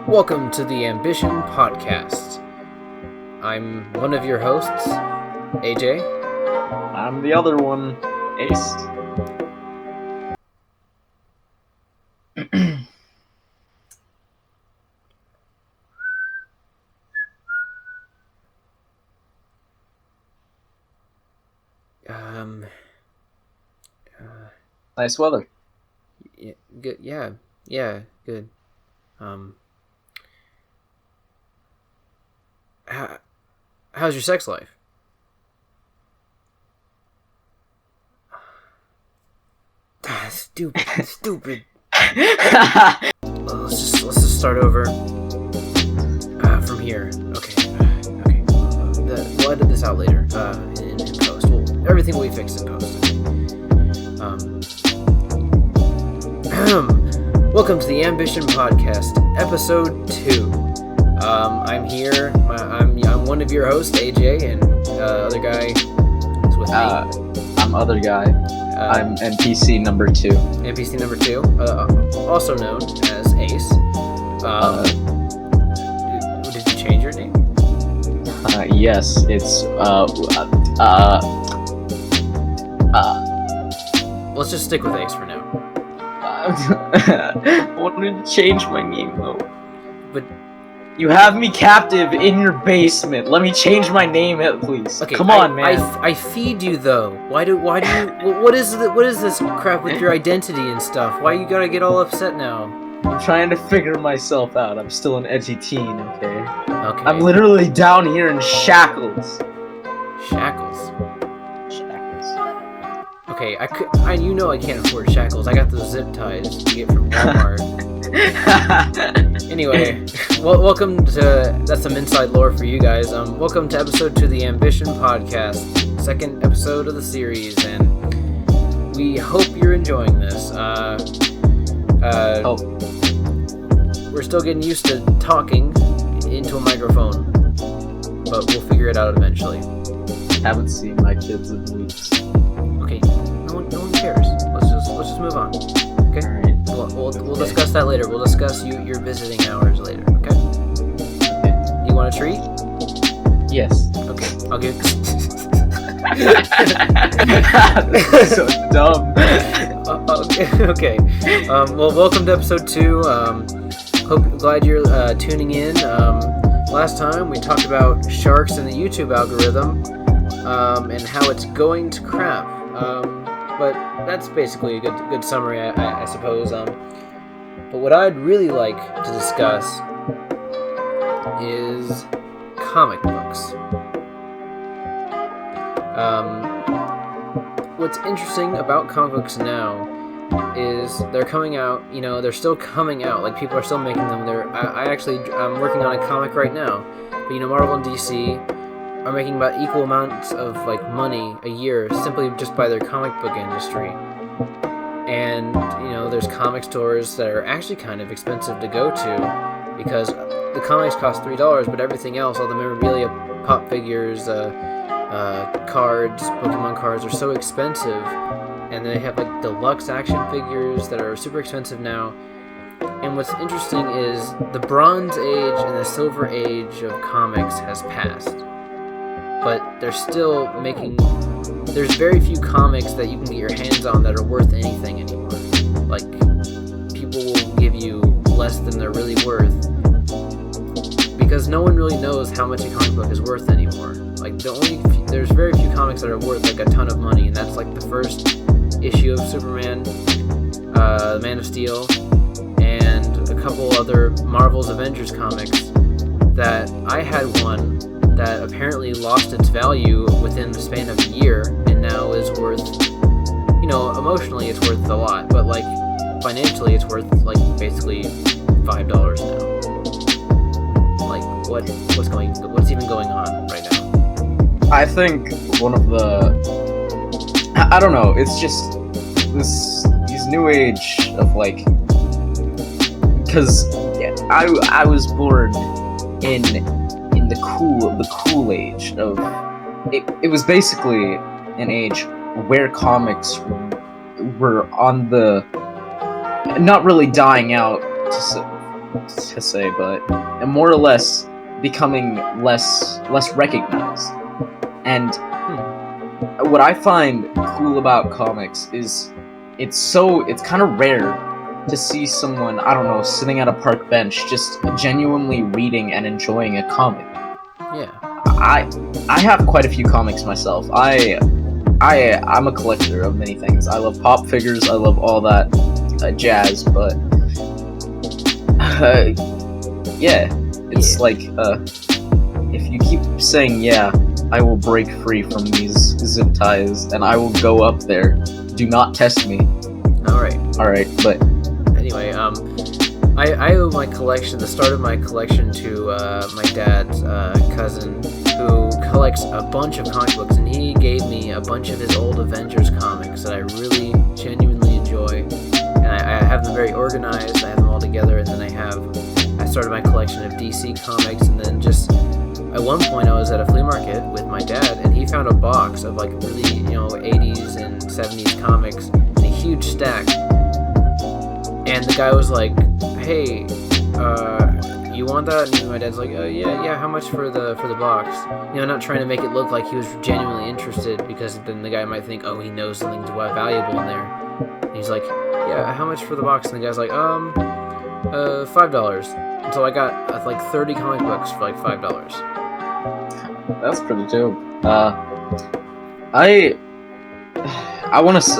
Welcome to the AM-bition podcast. I'm one of your hosts, AJ. I'm the other one, Ace. Nice weather. Yeah, good. Yeah, good. How's your sex life? Stupid. Let's just start over. From here. Okay. We'll edit this out later. In post. Everything will be fixed in post. Welcome to the AM-bition podcast, episode 2. I'm here. I'm one of your hosts, AJ, and other guy is with me. I'm other guy. I'm NPC number 2. NPC number 2, also known as Ace. Did you change your name? Yes, it's Let's just stick with Ace for now. I wanted to change my name though. But you have me captive in your basement. Let me change my name, please. Okay, come on, man. I feed you though. Why do you? What is this crap with your identity and stuff? Why you gotta get all upset now? I'm trying to figure myself out. I'm still an edgy teen, okay? Okay. I'm literally down here in shackles. Shackles. Okay, I can't afford shackles. I got those zip ties you get from Walmart. Anyway, welcome to that's some inside lore for you guys. Welcome to episode 2 of the AM-bition podcast, second episode of the series, and we hope you're enjoying this. We're still getting used to talking into a microphone, but we'll figure it out eventually. Haven't seen my kids in weeks. Okay, no one cares. Let's just move on. Okay. All right. We'll discuss that later. We'll discuss your visiting hours later. Okay. You want a treat? Yes. Okay. I'll give. So dumb. Okay. Well, welcome to episode 2. Glad you're tuning in. Last time we talked about sharks and the YouTube algorithm, and how it's going to crap. But that's basically a good summary, I suppose. But what I'd really like to discuss is comic books. What's interesting about comic books now is they're coming out. They're still coming out. Like, people are still making them. I'm working on a comic right now. But Marvel and DC are making about equal amounts of money a year simply just by their comic book industry. And there's comic stores that are actually kind of expensive to go to because the comics cost $3, but everything else, all the memorabilia, pop figures, cards, Pokemon cards, are so expensive. And they have deluxe action figures that are super expensive now. And what's interesting is the Bronze Age and the Silver Age of comics has passed. But they're still there's very few comics that you can get your hands on that are worth anything anymore. People will give you less than they're really worth because no one really knows how much a comic book is worth anymore. There's very few comics that are worth a ton of money, and that's the first issue of Superman, Man of Steel, and a couple other Marvel's Avengers comics that I had one that apparently lost its value within the span of a year and now is worth, emotionally it's worth a lot, but financially it's worth basically $5 now. What's even going on right now? I think one of I don't know, it's just these new age of because I was born in the cool age of it was basically an age where comics were on the not really dying out to say, but more or less becoming less recognized. And what I find cool about comics is it's kind of rare to see someone, I don't know, sitting at a park bench just genuinely reading and enjoying a comic. Yeah. I have quite a few comics myself. I'm a collector of many things. I love pop figures. I love all that jazz. But yeah, it's like if you keep saying yeah, I will break free from these zip ties and I will go up there. Do not test me. All right. But anyway, I owe my collection, the start of my collection, to my dad's cousin, who collects a bunch of comic books, and he gave me a bunch of his old Avengers comics that I really genuinely enjoy, and I have them very organized. I have them all together, and then I started my collection of DC comics, and then just at one point I was at a flea market with my dad, and he found a box of like really 80s and 70s comics in a huge stack. And the guy was like, "Hey, you want that?" And my dad's like, "Yeah. How much for the box?" Not trying to make it look like he was genuinely interested, because then the guy might think, "Oh, he knows something's valuable in there." And he's like, "Yeah, how much for the box?" And the guy's like, $5." And so I got like 30 comic books for like $5. That's pretty dope. I want to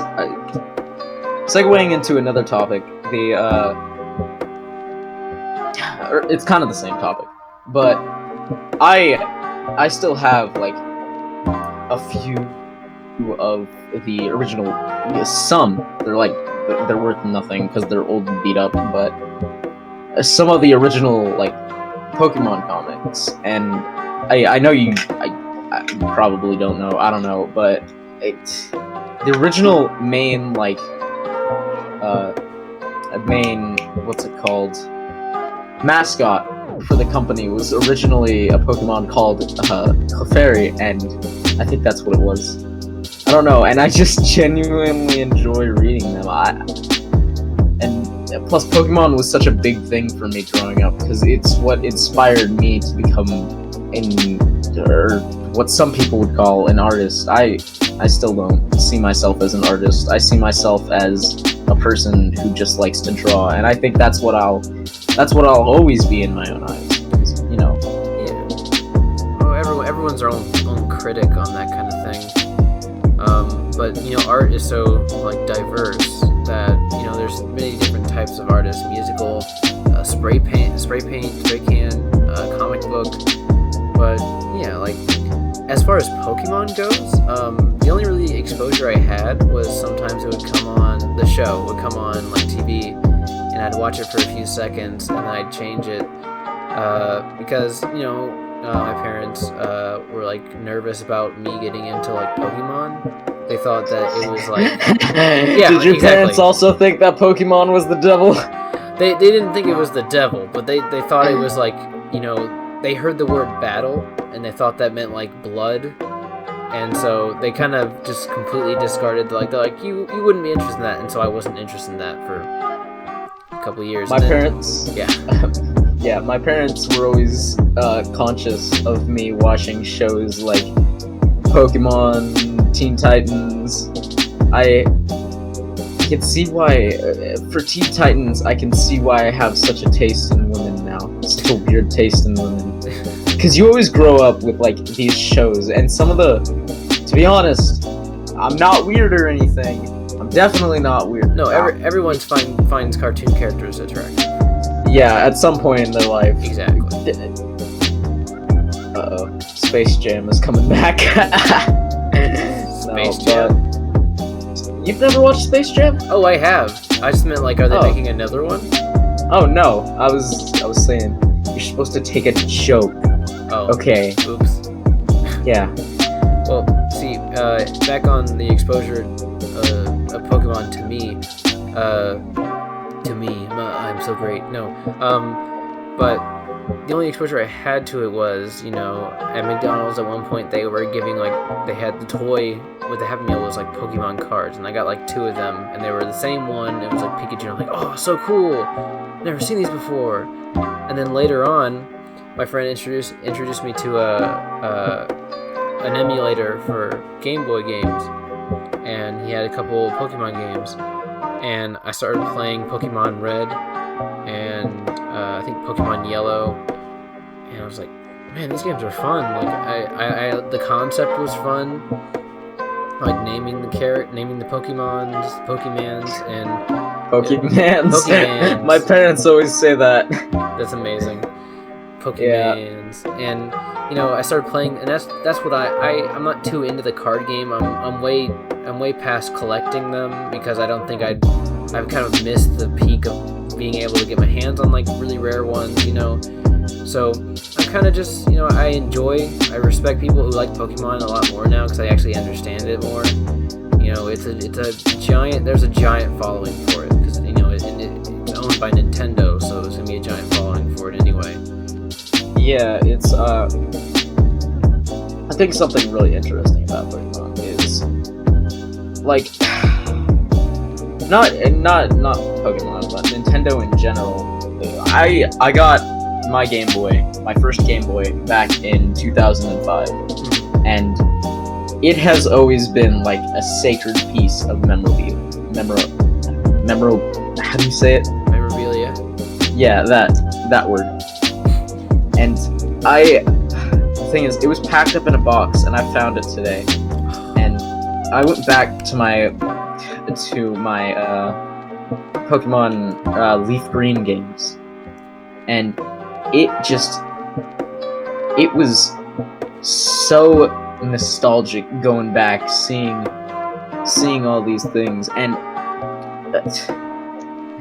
segueing into another topic. It's kind of the same topic, but I still have like a few of the original. Some they're worth nothing because they're old and beat up, but some of the original like Pokemon comics, and I know I probably don't know. I don't know, but the original main what's it called, mascot for the company was originally a Pokemon called Clefairy, and I think that's what it was. I don't know, and I just genuinely enjoy reading them. And plus, Pokemon was such a big thing for me growing up, because it's what inspired me to become what some people would call an artist. I still don't see myself as an artist. I see myself as a person who just likes to draw, and I think that's what I'll always be in my own eyes. Yeah. Well, everyone's their own critic on that kind of thing. But art is so like diverse that there's many different types of artists: musical, spray can, comic book. But yeah, like as far as Pokemon goes, the only really exposure I had was sometimes it would come on like TV, and I'd watch it for a few seconds and then I'd change it because my parents were like nervous about me getting into like Pokemon. They thought that it was like yeah. Did your parents also think that Pokemon was the devil? They didn't think it was the devil, but they thought it was like they heard the word battle and they thought that meant like blood, and so they kind of just completely discarded they're like you wouldn't be interested in that, and so I wasn't interested in that for a couple of years. My parents my parents were always conscious of me watching shows like Pokemon, Teen Titans. I can see why for Teen Titans I can see why I have such a taste in women now. Such a weird taste in women. Because you always grow up with like these shows, and some of to be honest, I'm not weird or anything. I'm definitely not weird. No, everyone finds cartoon characters attractive. Yeah, at some point in their life. Exactly. Uh-oh. Space Jam is coming back. Space Jam? You've never watched Space Jam? Oh, I have. I just meant like, are they making another one? Oh no, I was saying you're supposed to take a joke. Oh. Okay. Oops. Yeah. Well, see, back on the exposure of Pokemon to me, I'm so great. No, but the only exposure I had to it was, at McDonald's at one point they were giving they had the toy with the Happy Meal was like Pokemon cards, and I got like 2 of them, and they were the same one. It was like Pikachu. And I'm like, oh, so cool. never seen these before. And then later on, my friend introduced me to an emulator for Game Boy games, and he had a couple Pokemon games, and I started playing Pokemon Red and I think Pokemon Yellow, and I was like, man, these games are fun. Like I the concept was fun. Like naming the Pokemons, and Pokemans. My parents always say that. That's amazing. Pokemans. Yeah. And I started playing, and that's what I'm not too into the card game. I'm way past collecting them, because I don't think I've kind of missed the peak of being able to get my hands on like really rare ones, So I'm kind of just, I respect people who like Pokemon a lot more now, because I actually understand it more. It's a giant, there's a giant following for it, because it's owned by Nintendo, so there's gonna be a giant following for it anyway. Yeah, it's I think something really interesting about Pokemon is like not Pokemon, but Nintendo in general. I got my Game Boy, my first Game Boy, back in 2005, and it has always been like a sacred piece of memorabilia. How do you say it? Memorabilia. Yeah, that word. And the thing is, it was packed up in a box, and I found it today. And I went back to my Pokemon Leaf Green games, and it was so nostalgic going back, seeing all these things, and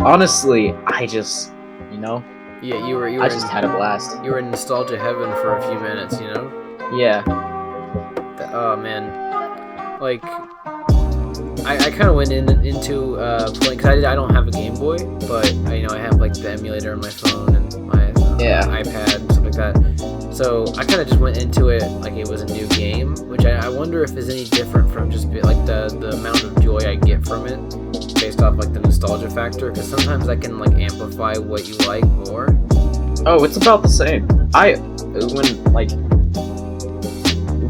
honestly, I just, yeah, I just had a blast. You were in nostalgia heaven for a few minutes, Yeah. Oh man, like I kind of went into playing, because I don't have a Game Boy, but I have like the emulator on my phone and my iPad and stuff like that. So I kind of just went into it like it was a new game, which I wonder if it's any different from just like the amount of joy I get from it, based off like the nostalgia factor, because sometimes that can like amplify what you like more. Oh, it's about the same.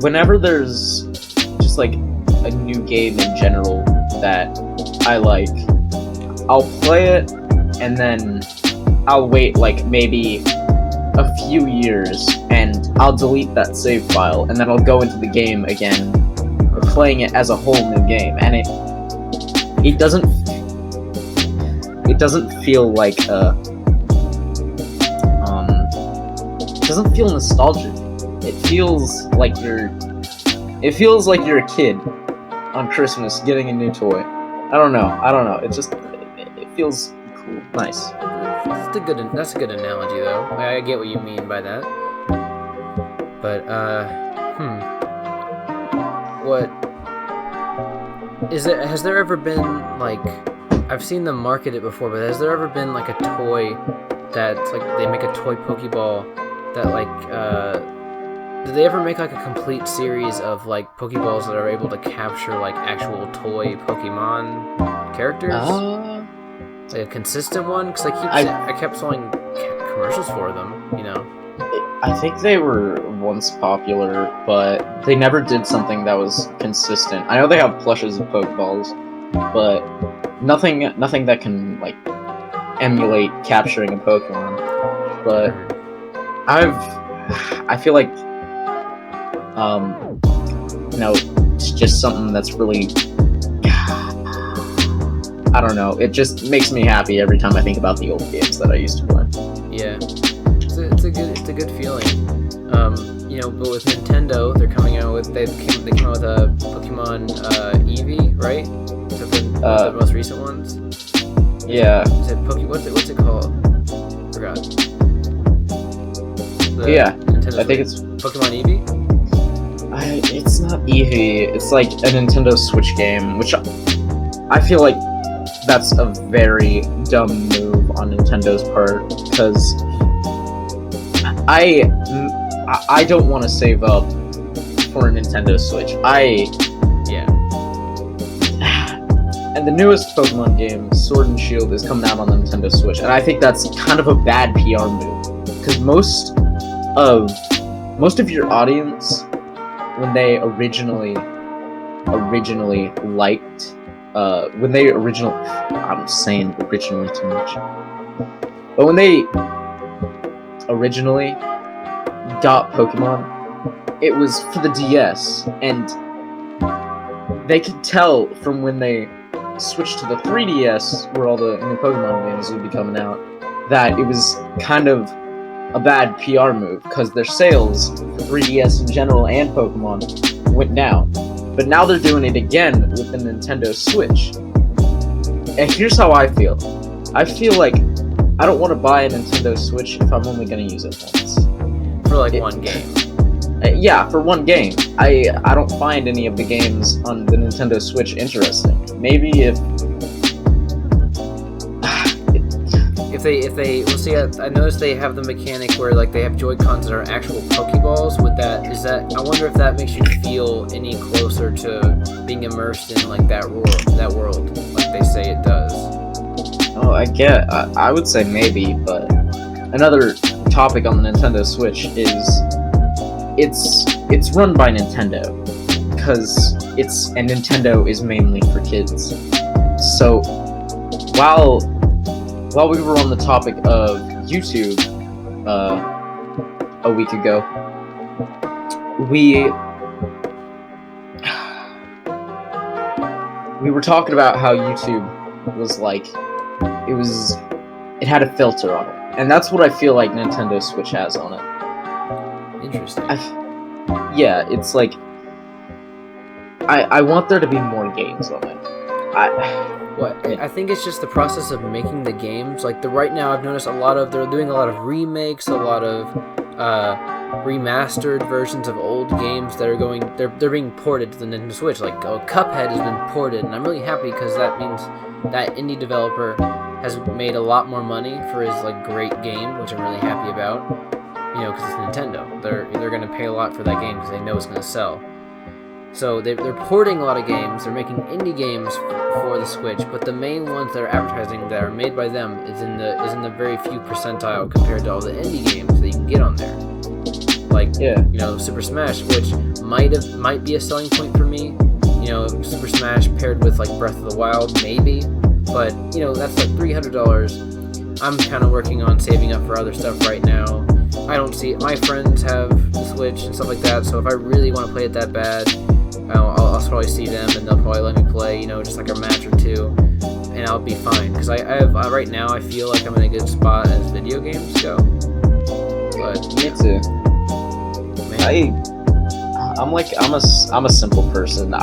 Whenever there's just like a new game in general that I like, I'll play it, and then I'll wait like maybe a few years, and I'll delete that save file, and then I'll go into the game again, playing it as a whole new game, and it doesn't feel like it doesn't feel nostalgic. It feels like you're a kid on Christmas getting a new toy. I don't know. It feels cool, nice. That's a good analogy, though. I get what you mean by that. But what is it? Has there ever been like, I've seen them market it before, but has there ever been like a toy that's like, they make a toy Pokeball that like did they ever make like a complete series of like Pokeballs that are able to capture like actual toy Pokemon characters? Like a consistent one? Because I kept selling commercials for them, I think they were once popular, but they never did something that was consistent. I know they have plushes of Pokeballs, but nothing that can like emulate capturing a Pokemon. But I feel like it's just something that's really, I don't know, it just makes me happy every time I think about the old games that I used to play. Yeah, it's a good feeling. But with Nintendo, they're coming out with they came out with a Pokemon Eevee, right? Is that the most recent ones? Yeah. Is it what's it called? Forgot. I think it's Pokemon Eevee. It's not Eevee. It's like a Nintendo Switch game, which I feel like that's a very dumb move on Nintendo's part, because I don't want to save up for a Nintendo Switch. And the newest Pokemon game, Sword and Shield, is coming out on the Nintendo Switch, and I think that's kind of a bad PR move, because most of your audience, when they originally liked, I'm saying originally too much, but when they originally got Pokemon, it was for the DS, and they could tell from when they switched to the 3DS, where all the new Pokemon games would be coming out, that it was kind of a bad PR move, because their sales for 3DS in general and Pokemon went down. But now they're doing it again with the Nintendo Switch. And here's how I feel. I feel like I don't want to buy a Nintendo Switch if I'm only going to use it once. For like one game. Yeah, for one game. I don't find any of the games on the Nintendo Switch interesting. Maybe if they well, see, I noticed they have the mechanic where like they have Joy-Cons that are actual Pokeballs. I wonder if that makes you feel any closer to being immersed in like that world, like they say it does. Oh, I would say maybe, but another topic on the Nintendo Switch is it's run by Nintendo, because Nintendo is mainly for kids. So while we were on the topic of YouTube a week ago, we were talking about how YouTube was like, it had a filter on it, and that's what I feel like Nintendo Switch has on it. Interesting. Yeah, it's like I want there to be more games on it. I think it's just the process of making the games. Like right now, I've noticed they're doing a lot of remakes, a lot of remastered versions of old games that are they're being ported to the Nintendo Switch. Like Cuphead has been ported, and I'm really happy because that means that indie developer has made a lot more money for his like great game, which I'm really happy about. You know, because it's Nintendo. They're going to pay a lot for that game because they know it's going to sell. So they're porting a lot of games. They're making indie games for the Switch, but the main ones that are advertising that are made by them is in the very few percentile compared to all the indie games that you can get on there. Like Super Smash, which might be a selling point for me. You know, Super Smash paired with like Breath of the Wild, maybe. But that's like $300. I'm kind of working on saving up for other stuff right now. I don't see it. My friends have the Switch and stuff like that, so if I really want to play it that bad, I'll probably see them and they'll probably let me play, just like a match or two, and I'll be fine. Because I have right now, I feel like I'm in a good spot as video games go. But me too. Man. I'm a simple person.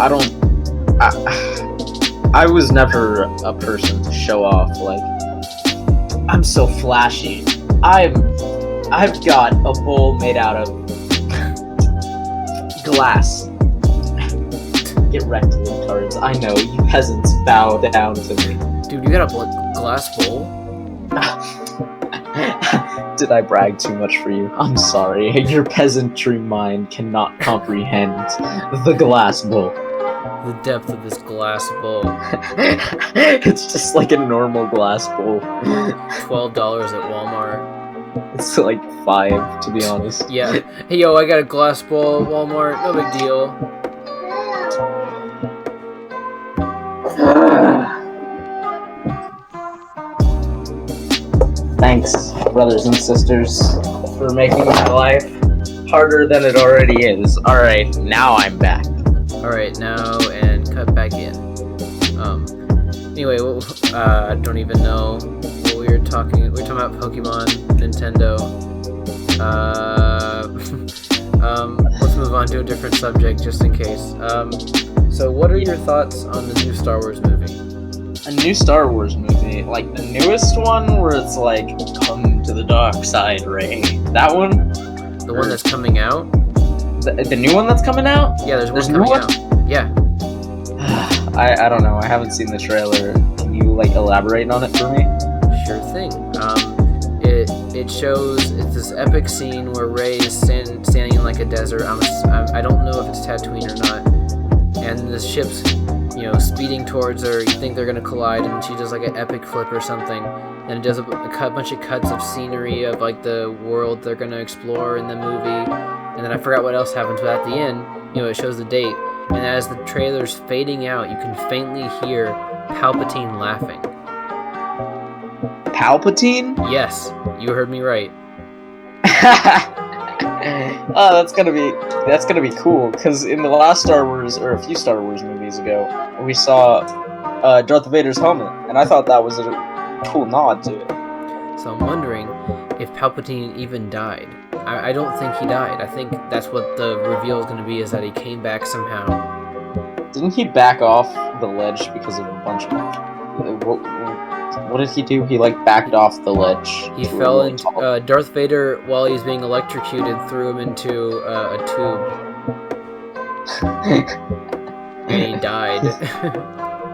I was never a person to show off. Like, I'm so flashy. I've got a bowl made out of glass. Get wrecked, libtards. I know, you peasants bow down to me. Dude, you got a glass bowl? Did I brag too much for you? I'm sorry. Your peasantry mind cannot comprehend the glass bowl. The depth of this glass bowl. It's just like a normal glass bowl. $12 at Walmart. It's like $5, to be honest. Yeah. Hey, yo, I got a glass bowl at Walmart. No big deal. Thanks, brothers and sisters, for making my life harder than it already is. Alright, now I'm back. Alright, now, and cut back in. Anyway, I don't even know what we were talking about Pokemon, Nintendo. Let's move on to a different subject, just in case. So what are your thoughts on the new Star Wars movie? A new Star Wars movie? Like the newest one where it's like, come to the dark side, Rey. That one? The one that's coming out? The new one that's coming out? Yeah, there's one coming out. Yeah. I don't know. I haven't seen the trailer. Can you like elaborate on it for me? Sure thing. It shows it's this epic scene where Rey is standing in like a desert. I don't know if it's Tatooine or not. And the ship's speeding towards her. You think they're gonna collide, and she does like an epic flip or something. And it does a bunch of cuts of scenery of like the world they're gonna explore in the movie. And then I forgot what else happens, but at the end, it shows the date. And as the trailer's fading out, you can faintly hear Palpatine laughing. Palpatine? Yes, you heard me right. Oh, that's gonna be cool. Because in the last Star Wars, or a few Star Wars movies ago, we saw Darth Vader's helmet, and I thought that was a cool nod to it. So I'm wondering if Palpatine even died. I don't think he died. I think that's what the reveal is going to be, is that he came back somehow. Didn't he back off the ledge because of a bunch of... What did he do? He, backed off the ledge. He fell into... Darth Vader, while he's being electrocuted, threw him into a tube. And he died.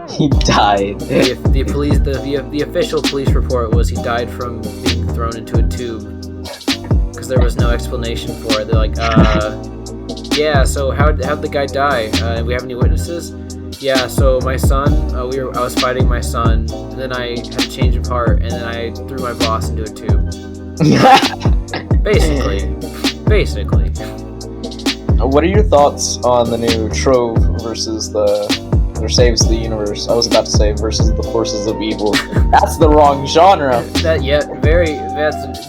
He died. The official police report was he died from being thrown into a tube. Because there was no explanation for it. They're like, yeah, so how'd the guy die? We have any witnesses? Yeah, so my son, I was fighting my son, and then I had a change of heart, and then I threw my boss into a tube. Basically. What are your thoughts on the new Trove versus Saves the Universe? I was about to say versus the Forces of Evil. That's the wrong genre. That's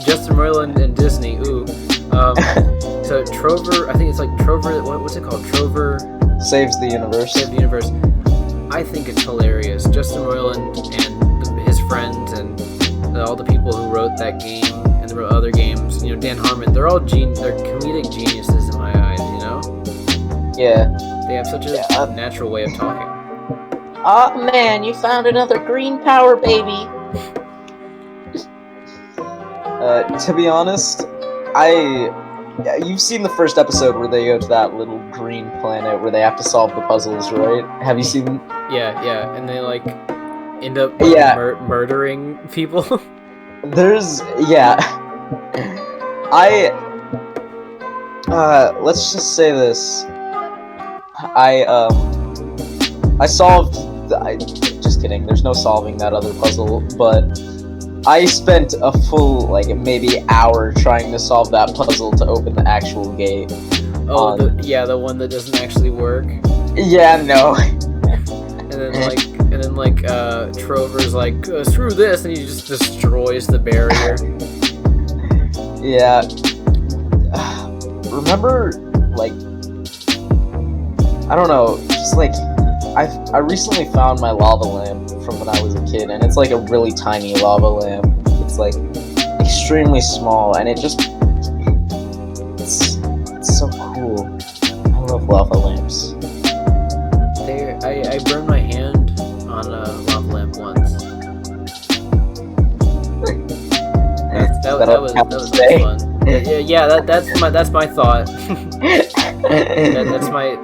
Justin Roiland and Disney. Ooh. So Trover, I think it's like Trover. What's it called? Trover Saves the Universe. Save the Universe. I think it's hilarious. Justin Roiland and his friends and all the people who wrote that game and wrote other games. Dan Harmon. They're all they're comedic geniuses in my eyes. Yeah. They have such a natural way of talking. Oh man, you found another green power baby. To be honest, you've seen the first episode where they go to that little green planet where they have to solve the puzzles, right? Have you seen? Yeah, and they end up murdering people. Let's just say this. I solved. Just kidding. There's no solving that other puzzle, but I spent a full maybe hour trying to solve that puzzle to open the actual gate. Oh, the one that doesn't actually work. Yeah, no. And then Trover's screw this, and he just destroys the barrier. Yeah. Remember, I don't know, just I recently found my lava lamp from when I was a kid, and it's a really tiny lava lamp. It's extremely small, and it's so cool. I love lava lamps. I burned my hand on a lava lamp once. That was fun. Yeah, that's my thought.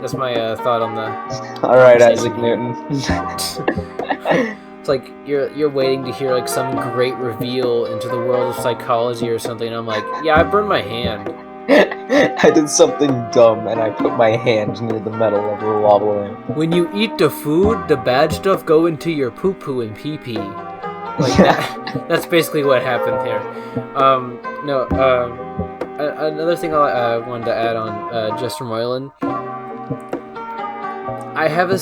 That's my thought on the. All right, Isaac Newton. It's you're waiting to hear some great reveal into the world of psychology or something, and I'm yeah, I burned my hand. I did something dumb, and I put my hand near the metal of the lava lamp. When you eat the food, the bad stuff go into your poo-poo and pee-pee. That's basically what happened here. Another thing I wanted to add on Justin Roiland. I have a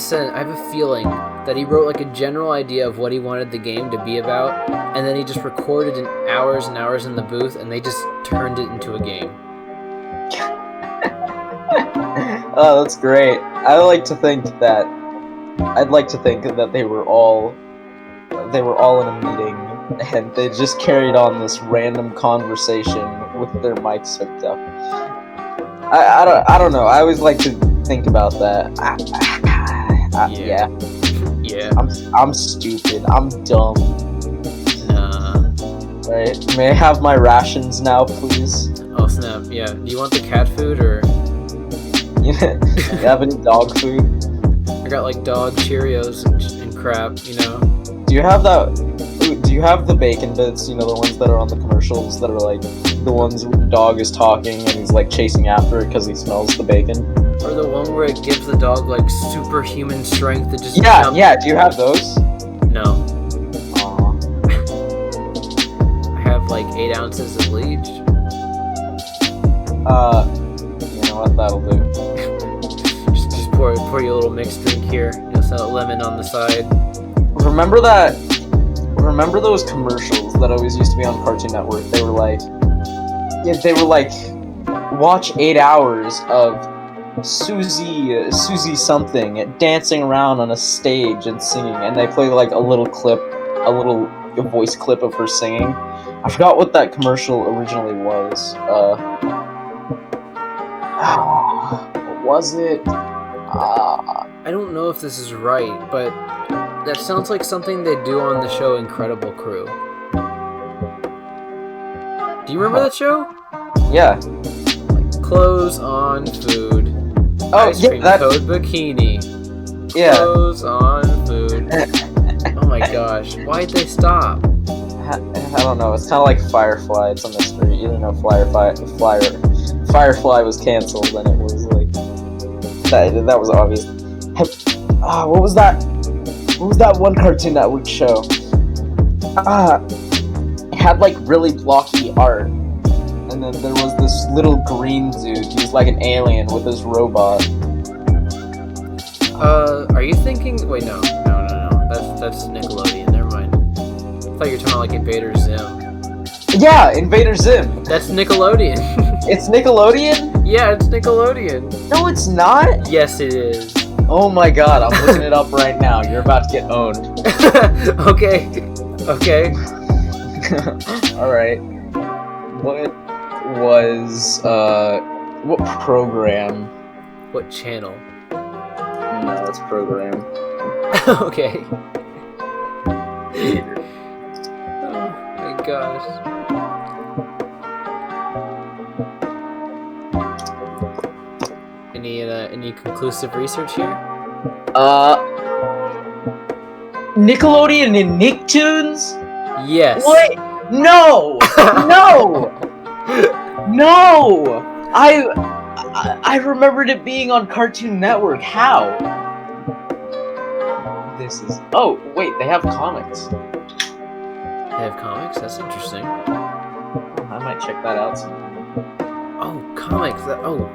feeling that he wrote a general idea of what he wanted the game to be about, and then he just recorded in hours and hours in the booth, and they just turned it into a game. Oh, that's great. I'd like to think that they were all in a meeting, and they just carried on this random conversation with their mics hooked up. I don't know. I always like to think about that. Yeah. I'm stupid. I'm dumb. Nah. Right? May I have my rations now, please? Oh snap! Yeah. Do you want the cat food or? You have any dog food? I got dog Cheerios and crap. Do you have that? Do you have the bacon bits? The ones that are on the commercials that are the ones where the dog is talking and he's chasing after it because he smells the bacon. Or the one one where it gives the dog like superhuman strength to just Yeah, jump? yeah. Do you have those? No. Aw. I have like 8 ounces of bleach. You know what? That'll do. Just pour you a little mixed drink here. Some lemon on the side. Remember those commercials that always used to be on Cartoon Network? They were like, watch 8 hours of Susie something dancing around on a stage and singing, and they play like a little voice clip of her singing. I forgot what that commercial originally was. What was it? I don't know if this is right, but that sounds like something they do on the show Incredible Crew. Do you remember that show? Yeah. Clothes on food. Oh, Ice yeah, cream that. code bikini. Yeah. Clothes on food. Oh my gosh. Why'd they stop? I don't know. It's kind of like Firefly. It's a mystery. You don't know Firefly was canceled, and it was like that was obvious. What was that? What was that one Cartoon Network show? It had like really blocky art, and then there was this little green dude. He was like an alien with his robot. Are you thinking? Wait, no. That's Nickelodeon. Never mind. I thought you were talking about like Invader Zim. Yeah, Invader Zim. That's Nickelodeon. It's Nickelodeon? Yeah, it's Nickelodeon. No, it's not. Yes, it is. Oh my god, I'm looking it up right now. You're about to get owned. Okay. Alright. What was, what program? What channel? No, it's program. Okay. Oh my gosh. Any conclusive research here? Nickelodeon and Nicktoons? Yes. What? No! No! No! I remembered it being on Cartoon Network. How? This is... Oh, wait, they have comics. They have comics? That's interesting. I might check that out sometime. Oh, comics.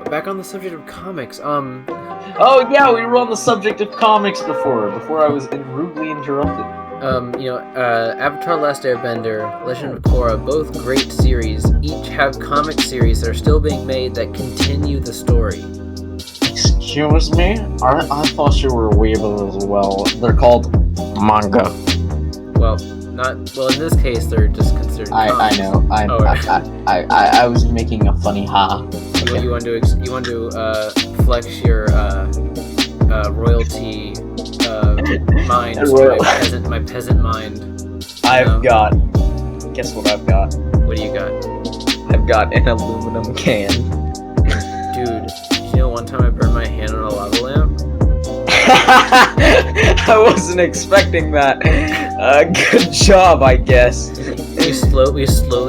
Back on the subject of comics. Oh yeah, we were on the subject of comics before I was rudely interrupted. Avatar: Last Airbender, Legend of Korra, both great series, each have comic series that are still being made that continue the story. Excuse me? I thought you were a weeble as well. They're called manga. Well, in this case, they're just considered comics. I know. I was making a funny ha. You want to flex your royalty mind, my peasant mind. Guess what I've got? What do you got? I've got an aluminum can. Dude, you know one time I burned my hand on a lava lamp? I wasn't expecting that. Good job, I guess. We slowly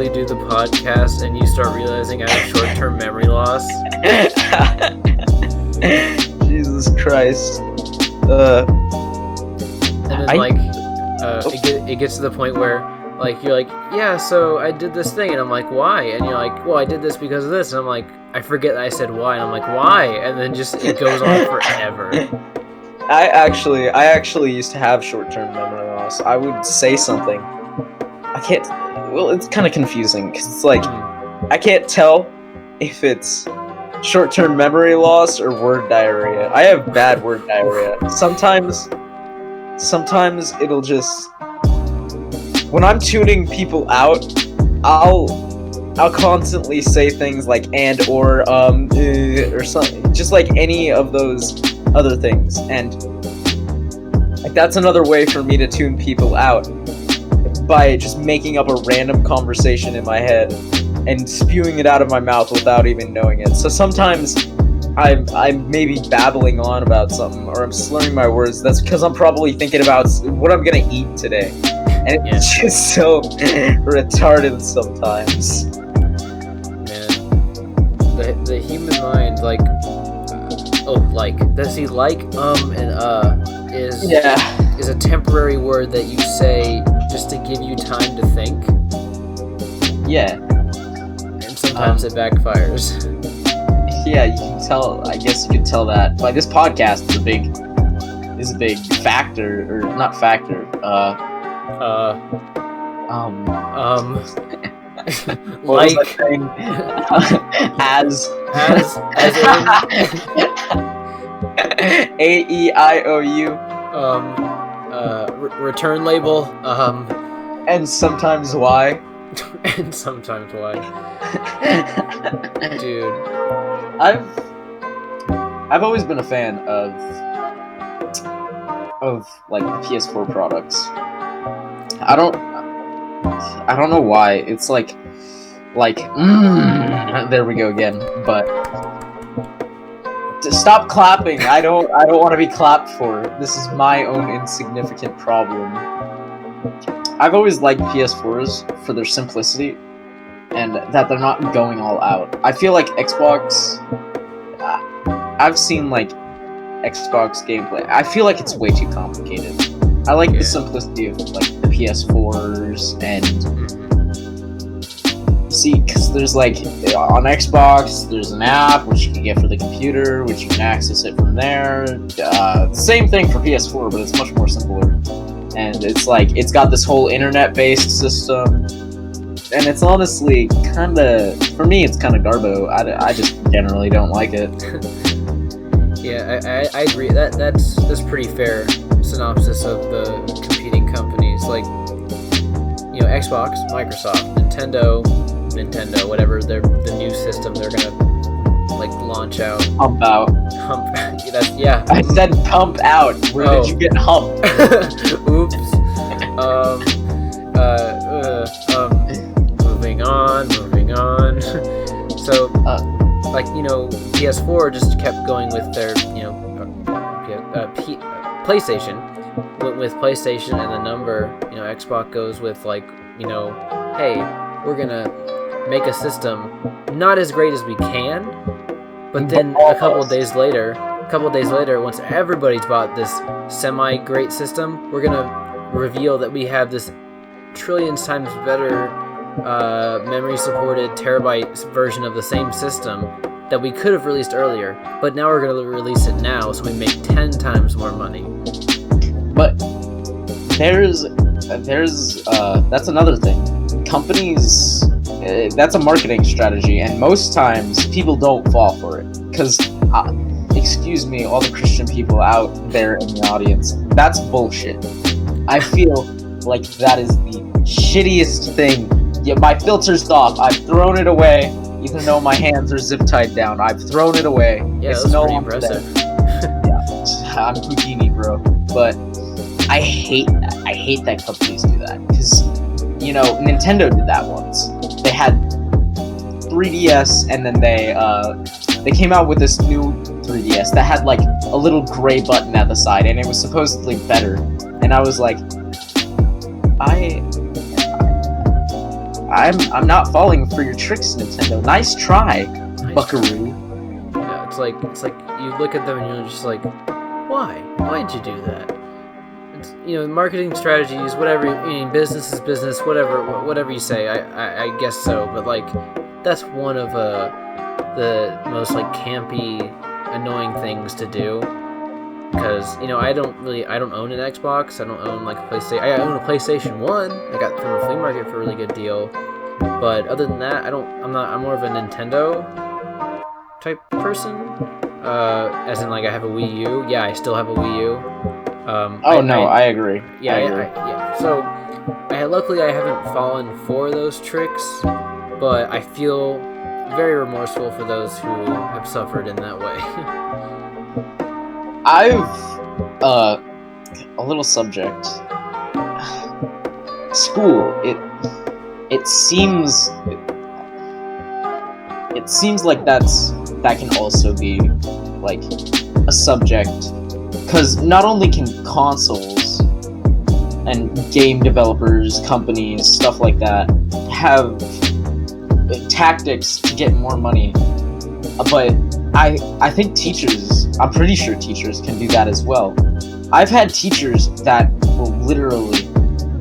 do the podcast, and you start realizing I have short-term memory loss. Jesus Christ. And then it gets to the point where like you're like, yeah, so I did this thing, and I'm like, why? And you're like, well, I did this because of this, and I'm like, I forget that I said why, and I'm like, why? And then just it goes on forever. I actually used to have short-term memory loss. I would say something. I can't. Well, it's kind of confusing because it's like I can't tell if it's short-term memory loss or word diarrhea. I have bad word diarrhea. Sometimes it'll just when I'm tuning people out, I'll constantly say things like and or something, just like any of those other things, and like that's another way for me to tune people out by just making up a random conversation in my head and spewing it out of my mouth without even knowing it. So sometimes I'm maybe babbling on about something, or I'm slurring my words. That's because I'm probably thinking about what I'm gonna eat today, and it's just so retarded sometimes. Man, the human mind, like Does he and Yeah. is a temporary word that you say just to give you time to think, Yeah. and sometimes it backfires. Yeah, you can tell. I guess you can tell that. Like, this podcast is a big factor, or not factor. What was I saying? as in AEIOU. Return label. And sometimes why. And sometimes why. Dude, I've always been a fan of like the PS4 products. I don't know why. It's like there we go again. But to stop clapping. I don't want to be clapped for. This is my own insignificant problem. I've always liked PS4s for their simplicity and that they're not going all out. I feel like Xbox. I've seen like Xbox gameplay. I feel like it's way too complicated. I like the simplicity of like the PS4s, and you see, because there's like on Xbox, there's an app which you can get for the computer, which you can access it from there. Same thing for PS4, but it's much more simpler. And it's like it's got this whole internet-based system, and it's honestly kind of, for me, it's kind of garbo. I just generally don't like it. Yeah, I agree. That's pretty fair synopsis of the competing companies. Like, you know, Xbox, Microsoft, Nintendo, whatever the new system they're gonna like launch out. Hump out. Yeah. I said pump out. Where did you get hump? Oops. Moving on. So, like, you know, PS4 just kept going with their, you know, PlayStation. Went with PlayStation and the number, you know, Xbox goes with, like, you know, hey, we're gonna make a system not as great as we can, but then a couple days later, once everybody's bought this semi-great system, we're gonna reveal that we have this trillions times better memory-supported terabyte version of the same system that we could have released earlier, but now we're gonna release it now, so we make 10 times more money. But there's that's another thing. Companies, that's a marketing strategy, and most times people don't fall for it. Because, excuse me, all the Christian people out there in the audience, that's bullshit. I feel like that is the shittiest thing. Yeah, my filter's off. I've thrown it away, even though my hands are zip tied down. I've thrown it away. Yeah, it's that's no pretty longer impressive. Yeah, I'm Houdini, bro. But I hate that companies do that, because, you know, Nintendo did that once. They had 3DS, and then they came out with this new 3DS that had like a little gray button at the side, and it was supposedly better. And I was like, I'm not falling for your tricks, Nintendo. Nice try, buckaroo. Yeah, it's like you look at them and you're just like, why? Why'd you do that? It's, you know, marketing strategies, whatever. I mean, business is business. Whatever you say, I guess so. But like, that's one of the most like campy, annoying things to do. Because, you know, I don't own an Xbox. I don't own like a PlayStation. I own a PlayStation 1. I got from a flea market for a really good deal. But other than that, I'm more of a Nintendo type person. As in, like, I have a Wii U. Yeah, I still have a Wii U. I agree. Yeah, I agree. Yeah. So, luckily I haven't fallen for those tricks, but I feel very remorseful for those who have suffered in that way. A little subject. School. It seems like that can also be like a subject, because not only can consoles and game developers, companies, stuff like that have tactics to get more money but I think I'm pretty sure teachers can do that as well. I've had teachers that will literally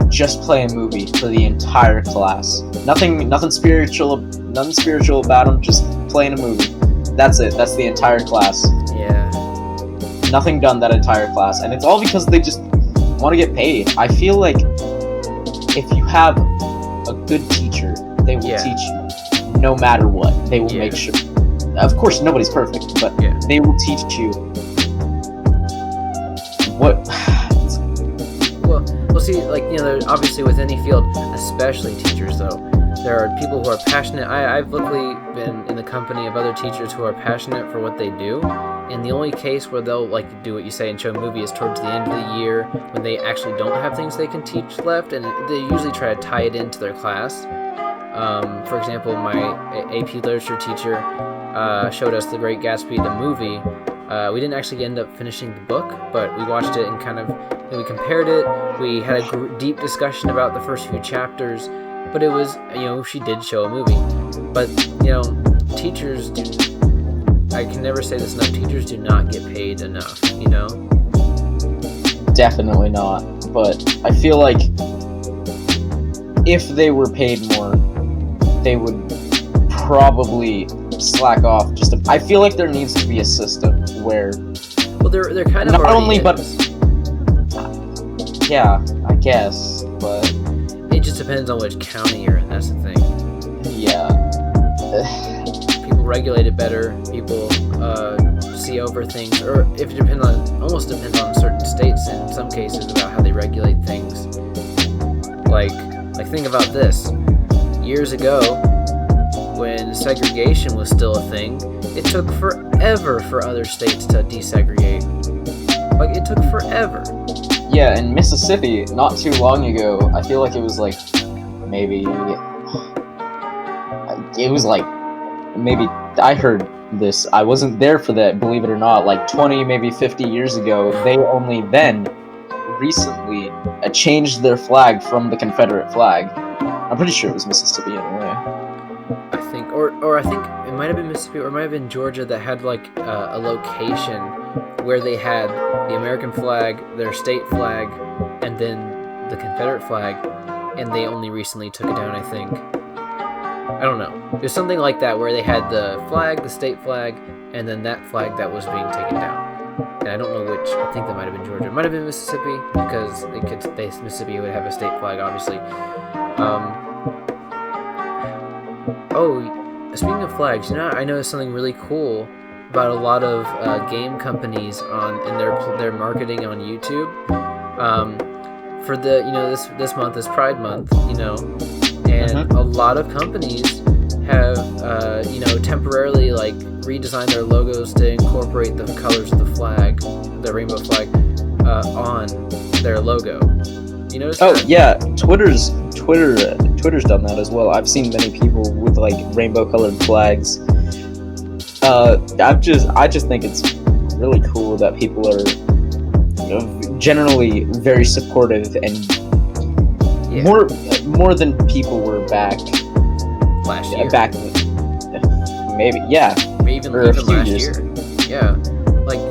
just play a movie for the entire class. Nothing spiritual about them, just playing a movie. That's it. That's the entire class. Yeah. Nothing done that entire class. And it's all because they just want to get paid. I feel like if you have a good teacher, they will teach you no matter what. They will make sure. Of course, nobody's perfect, but they will teach you what. Well, see, like, you know, obviously with any field, especially teachers, though, there are people who are passionate. I've luckily been in the company of other teachers who are passionate for what they do, and the only case where they'll, like, do what you say and show a movie is towards the end of the year when they actually don't have things they can teach left, and they usually try to tie it into their class. For example, my AP literature teacher showed us The Great Gatsby, the movie. We didn't actually end up finishing the book, but we watched it and kind of, you know, we compared it. We had a deep discussion about the first few chapters, but it was, you know, she did show a movie. But, you know, teachers do, I can never say this enough, teachers do not get paid enough, you know? Definitely not, but I feel like if they were paid more, they would probably slack off. I feel like there needs to be a system where, well, they're kind of not only is. but yeah, I guess, but it just depends on which county you're in. That's the thing. Yeah. People regulate it better. People see over things, or if it almost depends on certain states in some cases about how they regulate things. Like think about this. Years ago, when segregation was still a thing, it took forever for other states to desegregate. Like, it took forever. Yeah, in Mississippi, not too long ago, I feel like it was like, maybe, I heard this, I wasn't there for that, believe it or not, like 20, maybe 50 years ago, they only then, recently, changed their flag from the Confederate flag. I'm pretty sure it was Mississippi anyway. I think, or I think it might have been Mississippi, or it might have been Georgia that had like a location where they had the American flag, their state flag, and then the Confederate flag, and they only recently took it down, I think. I don't know. It was something like that where they had the flag, the state flag, and then that flag that was being taken down. And I don't know which. I think that might have been Georgia. It might have been Mississippi, because Mississippi would have a state flag, obviously. Speaking of flags, you know, I noticed something really cool about a lot of game companies in their marketing on YouTube. For the, you know, this month is Pride Month, you know, and a lot of companies have you know, temporarily like redesigned their logos to incorporate the colors of the flag, the rainbow flag, on their logo. You notice that? Yeah, Twitter's done that as well. I've seen many people with like rainbow colored flags. I just think it's really cool that people are, you know, generally very supportive and more than people were back last year. Maybe even last year. Yeah, like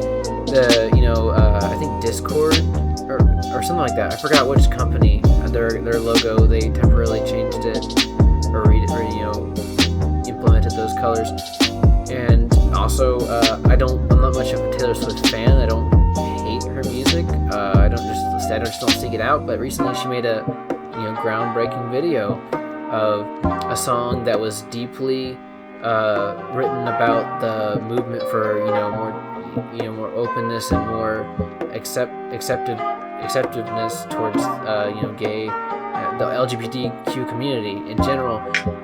the, you know, I think Discord or something like that. I forgot which company, their logo, they temporarily changed it or you know, implemented those colors. And also, I'm not much of a Taylor Swift fan. I don't hate her music. I just don't seek it out. But recently, she made a, you know, groundbreaking video of a song that was deeply written about the movement for, more openness and more acceptiveness towards gay, the LGBTQ community in general,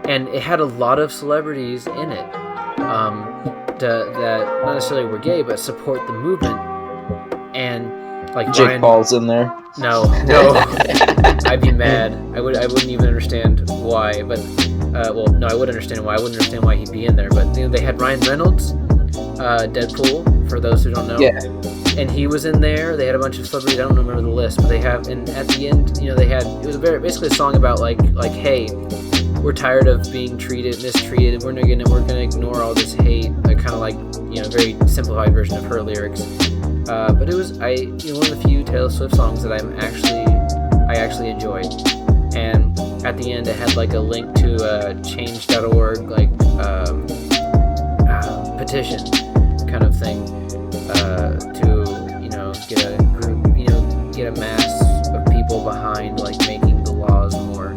and it had a lot of celebrities in it that not necessarily were gay but support the movement, and like Jake Paul's in there. No, I'd be mad. I wouldn't even understand why. But I would understand why. I wouldn't understand why he'd be in there. But they had Ryan Reynolds, Deadpool, for those who don't know. Yeah. And he was in there. They had a bunch of celebrities. I don't remember the list, but they have. And at the end, they had. It was basically a song about like, hey, we're tired of being mistreated. We're gonna ignore all this hate. Kind of like, very simplified version of her lyrics. But it was one of the few Taylor Swift songs that I actually enjoyed. And at the end, it had like a link to a change.org petition kind of thing to get a group, get a mass of people behind like making the laws more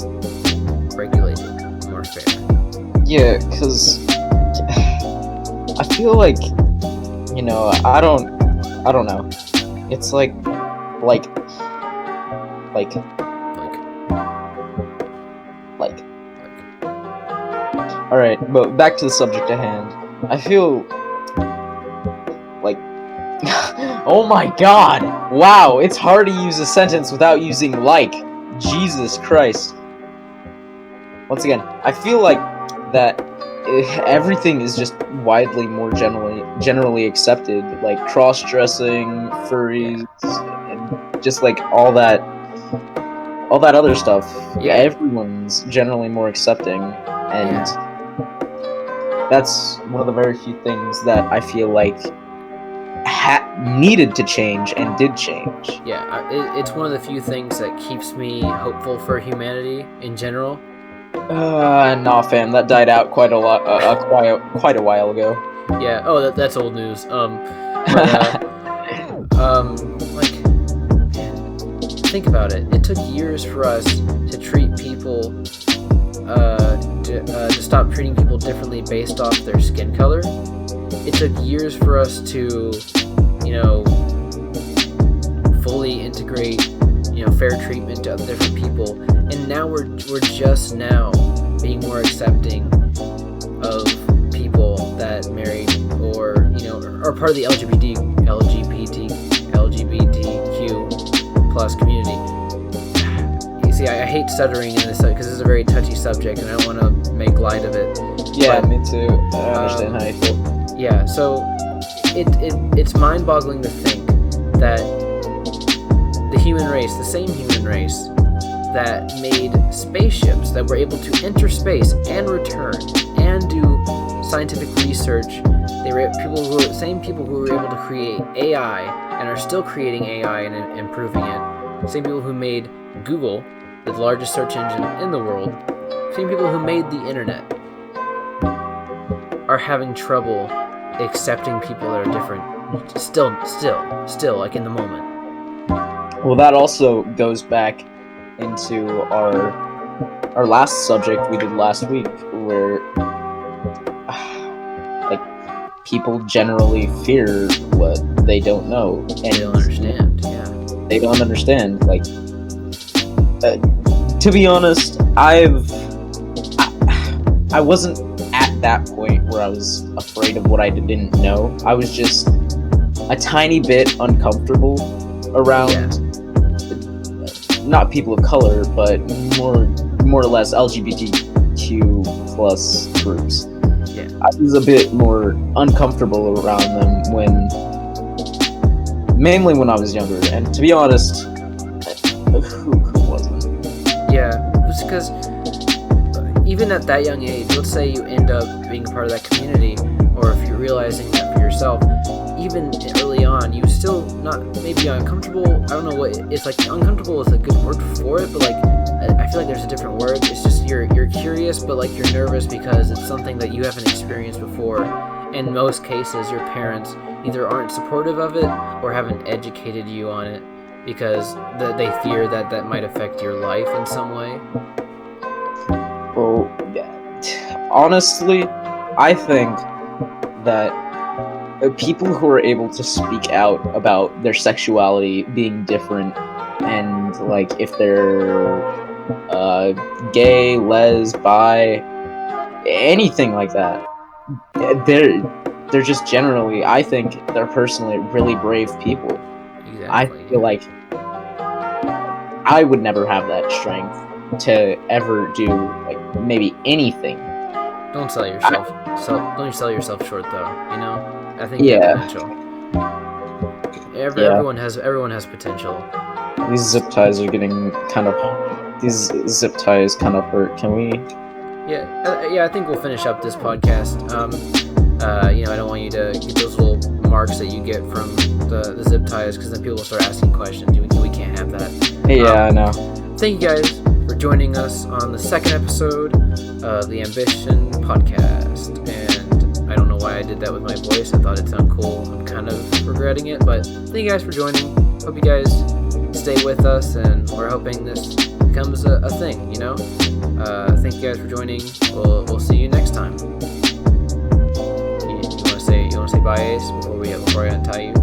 regulated, more fair. Yeah, because I feel like, I don't know. It's like, all right, but back to the subject at hand. I feel like, oh my god, wow, it's hard to use a sentence without using like. Jesus Christ. Once again, I feel like that everything is just widely more generally accepted, like cross-dressing, furries, and just like all that other stuff. Yeah, everyone's generally more accepting, and that's one of the very few things that I feel like needed to change and did change. Yeah, it's one of the few things that keeps me hopeful for humanity in general. Nah, fam, that died out quite a while ago. Yeah. Oh, that's old news. Think about it. It took years for us to treat people, to stop treating people differently based off their skin color. It took years for us to, fully integrate, fair treatment to other different people, and now we're just now being more accepting of people that marry or are part of the LGBTQ plus community. You see, I hate stuttering in this because this is a very touchy subject, and I don't want to make light of it. Yeah, me too. I understand how you feel. Yeah, so it's mind-boggling to think that the human race, the same human race that made spaceships that were able to enter space and return and do scientific research, same people who were able to create AI and are still creating AI and improving it, same people who made Google, the largest search engine in the world, same people who made the internet, are having trouble accepting people that are different. Still, like in the moment. Well, that also goes back into our last subject we did last week, where people generally fear what they don't know, and they don't understand. Yeah, they don't understand. Like, to be honest, I wasn't at that point where I was afraid of what I didn't know. I was just a tiny bit uncomfortable around not people of color, but more or less LGBTQ plus groups. Yeah. I was a bit more uncomfortable around them mainly when I was younger, and to be honest, who wasn't? Yeah, it's because even at that young age, let's say you end up being a part of that community, or if you're realizing that for yourself, even early on, you still not maybe uncomfortable. I don't know what it's like. Uncomfortable is a good word for it, but like I feel like there's a different word. It's just you're curious, but like you're nervous because it's something that you haven't experienced before. In most cases, your parents either aren't supportive of it or haven't educated you on it because they fear that might affect your life in some way. Well, honestly, I think that people who are able to speak out about their sexuality being different, and like if they're gay, les, bi, anything like that, they're just generally, I think they're personally really brave people. Exactly. I feel like I would never have that strength to ever do like maybe anything. Don't sell yourself. Don't sell yourself short, though. I think you have potential. Everyone has potential. These zip ties kind of hurt. Can we Yeah, I think we'll finish up this podcast. I don't want you to get those little marks that you get from the zip ties, because then people will start asking questions. We can't have that. Yeah, I know. Thank you guys for joining us on the second episode of the Ambition podcast. And I don't know why I did that with my voice. I thought it sounded cool. I'm kind of regretting it, but thank you guys for joining. Hope you guys stay with us, and we're hoping this becomes a thing, you know? Thank you guys for joining. We'll see you next time. You want to say bye, Ace, before I untie you?